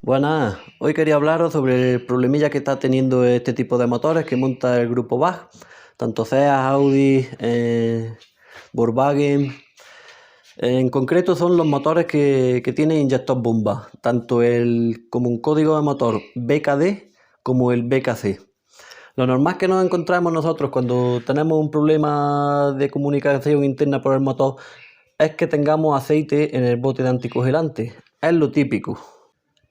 Buenas, hoy quería hablaros sobre el problemilla que está teniendo este tipo de motores que monta el grupo BAG, tanto Seat, Audi, Volkswagen. En concreto son los motores que tienen inyector bomba, tanto como un código de motor BKD como el BKC. Lo normal que nos encontramos nosotros cuando tenemos un problema de comunicación interna por el motor es que tengamos aceite en el bote de anticongelante. Es lo típico.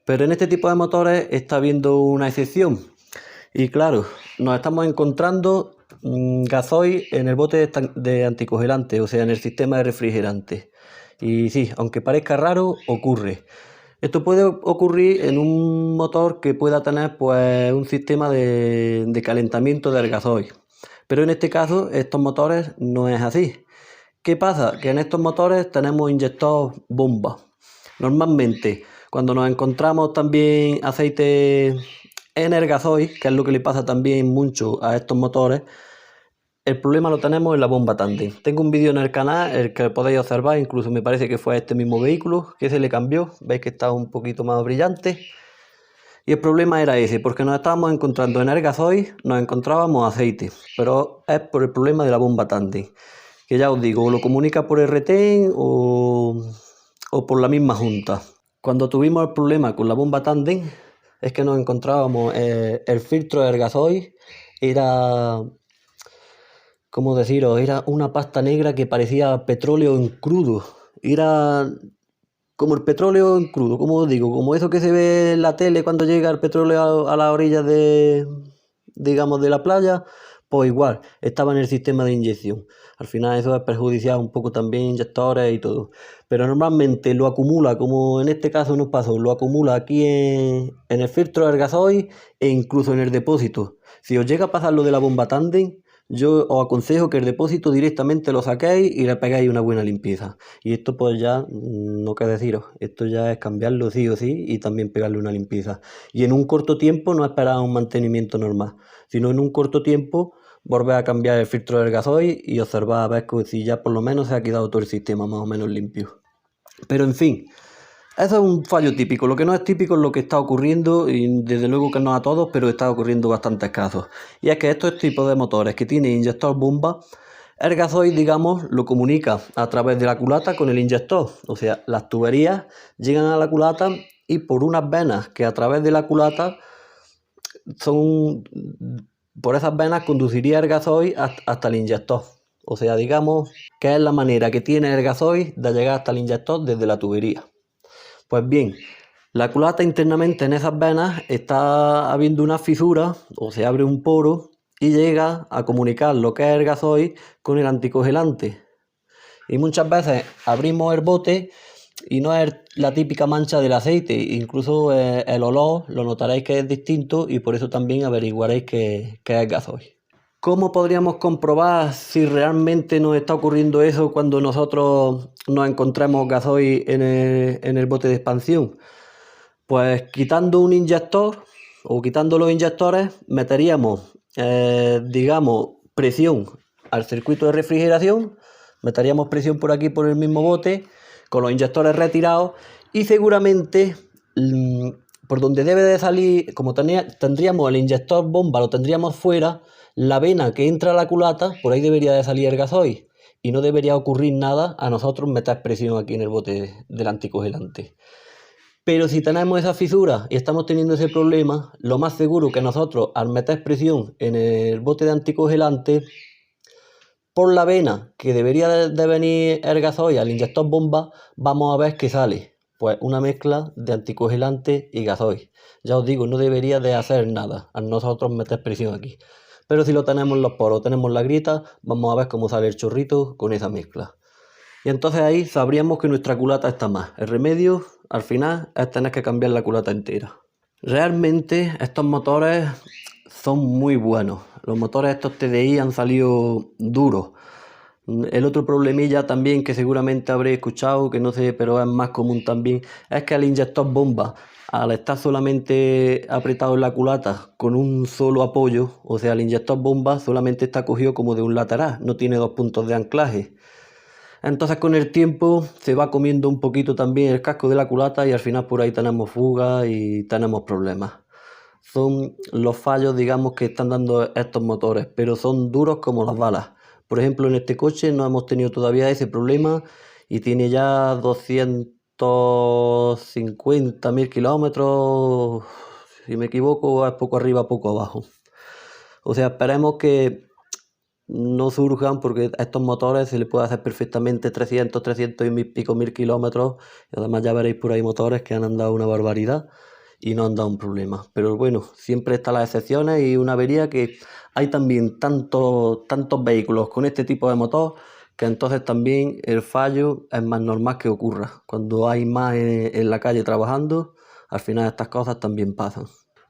Pero en este tipo de motores está habiendo una excepción. Y claro, nos estamos encontrando gasoil en el bote de anticongelante, o sea, en el sistema de refrigerante. Y sí, aunque parezca raro, ocurre. Esto puede ocurrir en un motor que pueda tener pues un sistema de calentamiento del gasoil. Pero en este caso, estos motores no es así. ¿Qué pasa? Que en estos motores tenemos inyector bomba. Normalmente, cuando nos encontramos también aceite en el gasoil, que es lo que le pasa también mucho a estos motores, el problema lo tenemos en la bomba tándem. Tengo un vídeo en el canal, el que podéis observar, incluso me parece que fue este mismo vehículo que se le cambió. Veis que está un poquito más brillante. Y el problema era ese, porque nos estábamos encontrando en el gasoil, nos encontrábamos aceite, pero es por el problema de la bomba tándem, que ya os digo, o lo comunica por RTEN o por la misma junta. Cuando tuvimos el problema con la bomba tándem, es que nos encontrábamos el filtro del gasoil, era, ¿cómo deciros? Era una pasta negra que parecía petróleo en crudo. Era como el petróleo en crudo, como os digo, como eso que se ve en la tele cuando llega el petróleo a la orilla digamos, de la playa, pues igual, estaba en el sistema de inyección. Al final eso es perjudicial un poco también inyectores y todo. Pero normalmente lo acumula, como en este caso nos pasó, lo acumula aquí en el filtro del gasoil e incluso en el depósito. Si os llega a pasar lo de la bomba tándem, yo os aconsejo que el depósito directamente lo saquéis y le pegáis una buena limpieza. Y esto pues ya, no qué deciros, esto ya es cambiarlo sí o sí y también pegarle una limpieza. Y en un corto tiempo no esperar un mantenimiento normal, sino en un corto tiempo volver a cambiar el filtro del gasoil y observar a ver si ya por lo menos se ha quedado todo el sistema más o menos limpio. Pero en fin, eso es un fallo típico. Lo que no es típico es lo que está ocurriendo, y desde luego que no a todos, pero está ocurriendo bastantes casos. Y es que estos tipos de motores que tienen inyector bomba, el gasoil, digamos, lo comunica a través de la culata con el inyector. O sea, las tuberías llegan a la culata y por unas venas que a través de la culata son... Por esas venas conduciría el gasoil hasta el inyector. O sea, digamos que es la manera que tiene el gasoil de llegar hasta el inyector desde la tubería. Pues bien, la culata internamente en esas venas está habiendo una fisura o se abre un poro y llega a comunicar lo que es el gasoil con el anticongelante. Y muchas veces abrimos el bote y no es la típica mancha del aceite, incluso el olor lo notaréis que es distinto y por eso también averiguaréis que es gasoil. ¿Cómo podríamos comprobar si realmente nos está ocurriendo eso cuando nosotros nos encontremos gasoil en el bote de expansión? Pues quitando un inyector o quitando los inyectores, meteríamos, digamos, presión al circuito de refrigeración, meteríamos presión por aquí por el mismo bote, con los inyectores retirados y seguramente por donde debe de salir, como tendríamos el inyector bomba, lo tendríamos fuera, la vena que entra a la culata, por ahí debería de salir el gasoil y no debería ocurrir nada a nosotros meter presión aquí en el bote del anticongelante. Pero si tenemos esa fisura y estamos teniendo ese problema, lo más seguro que nosotros al meter presión en el bote de anticongelante, por la vena que debería de venir el gasoil al inyector bomba, vamos a ver que sale pues una mezcla de anticongelante y gasoil. Ya os digo, no debería de hacer nada al nosotros meter presión aquí. Pero si lo tenemos en los poros, tenemos la grieta, vamos a ver cómo sale el chorrito con esa mezcla. Y entonces ahí sabríamos que nuestra culata está mal. El remedio, al final, es tener que cambiar la culata entera. Realmente estos motores son muy buenos. Los motores estos TDI han salido duros. El otro problemilla también que seguramente habréis escuchado, que no sé, pero es más común también, es que el inyector bomba, al estar solamente apretado en la culata con un solo apoyo, o sea, el inyector bomba solamente está cogido como de un lateral, no tiene dos puntos de anclaje. Entonces con el tiempo se va comiendo un poquito también el casco de la culata y al final por ahí tenemos fugas y tenemos problemas. Son los fallos, digamos, que están dando estos motores, pero son duros como las balas. Por ejemplo, en este coche no hemos tenido todavía ese problema y tiene ya 250.000 kilómetros, si me equivoco, es poco arriba, poco abajo. O sea, esperemos que no surjan, porque a estos motores se le puede hacer perfectamente 300 y mil pico mil kilómetros, y además ya veréis por ahí motores que han andado una barbaridad y no han dado un problema. Pero bueno, siempre están las excepciones y una avería, que hay también tantos vehículos con este tipo de motor, que entonces también el fallo es más normal que ocurra. Cuando hay más en la calle trabajando, al final estas cosas también pasan.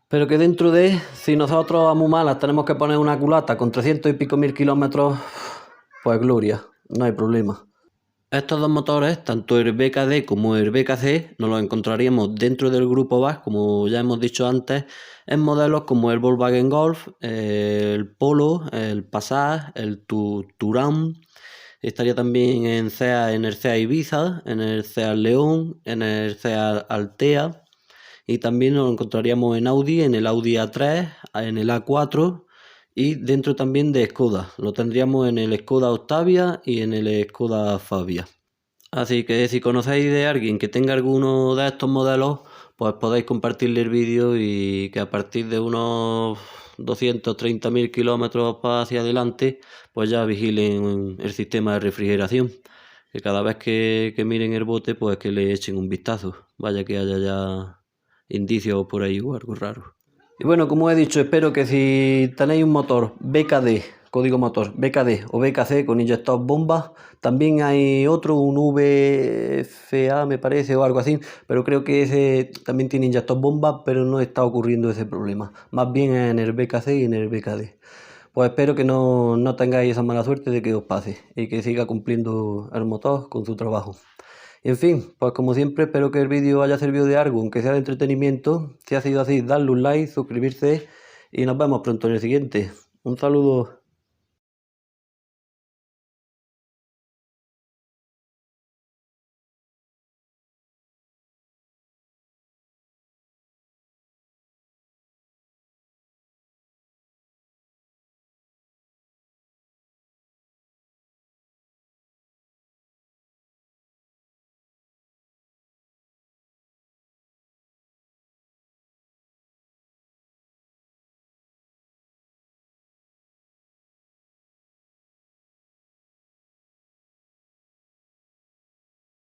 Pero que dentro de, si nosotros a muy malas tenemos que poner una culata con 300 y pico mil kilómetros, pues gloria, no hay problema. Estos dos motores, tanto el BKD como el BKC, nos los encontraríamos dentro del grupo VAS, como ya hemos dicho antes, en modelos como el Volkswagen Golf, el Polo, el Passat, el Touran. Estaría también en el Seat Ibiza, en el Seat León, en el Seat Altea. Y también nos lo encontraríamos en Audi, en el Audi A3, en el A4 y dentro también de Skoda. Lo tendríamos en el Skoda Octavia y en el Skoda Fabia. Así que si conocéis de alguien que tenga alguno de estos modelos, pues podéis compartirle el vídeo, y que a partir de unos 230.000 kilómetros hacia adelante, pues ya vigilen el sistema de refrigeración. Que cada vez que miren el bote, pues que le echen un vistazo. Vaya que haya ya indicios por ahí o algo raro. Y bueno, como he dicho, espero que si tenéis un motor BKD, código motor BKD o BKC con inyector bombas, también hay otro, un VFA me parece o algo así, pero creo que ese también tiene inyector bombas, pero no está ocurriendo ese problema, más bien en el BKC y en el BKD. Pues espero que no tengáis esa mala suerte de que os pase y que siga cumpliendo el motor con su trabajo. En fin, pues como siempre, espero que el vídeo haya servido de algo, aunque sea de entretenimiento. Si ha sido así, dadle un like, suscribirse y nos vemos pronto en el siguiente. Un saludo.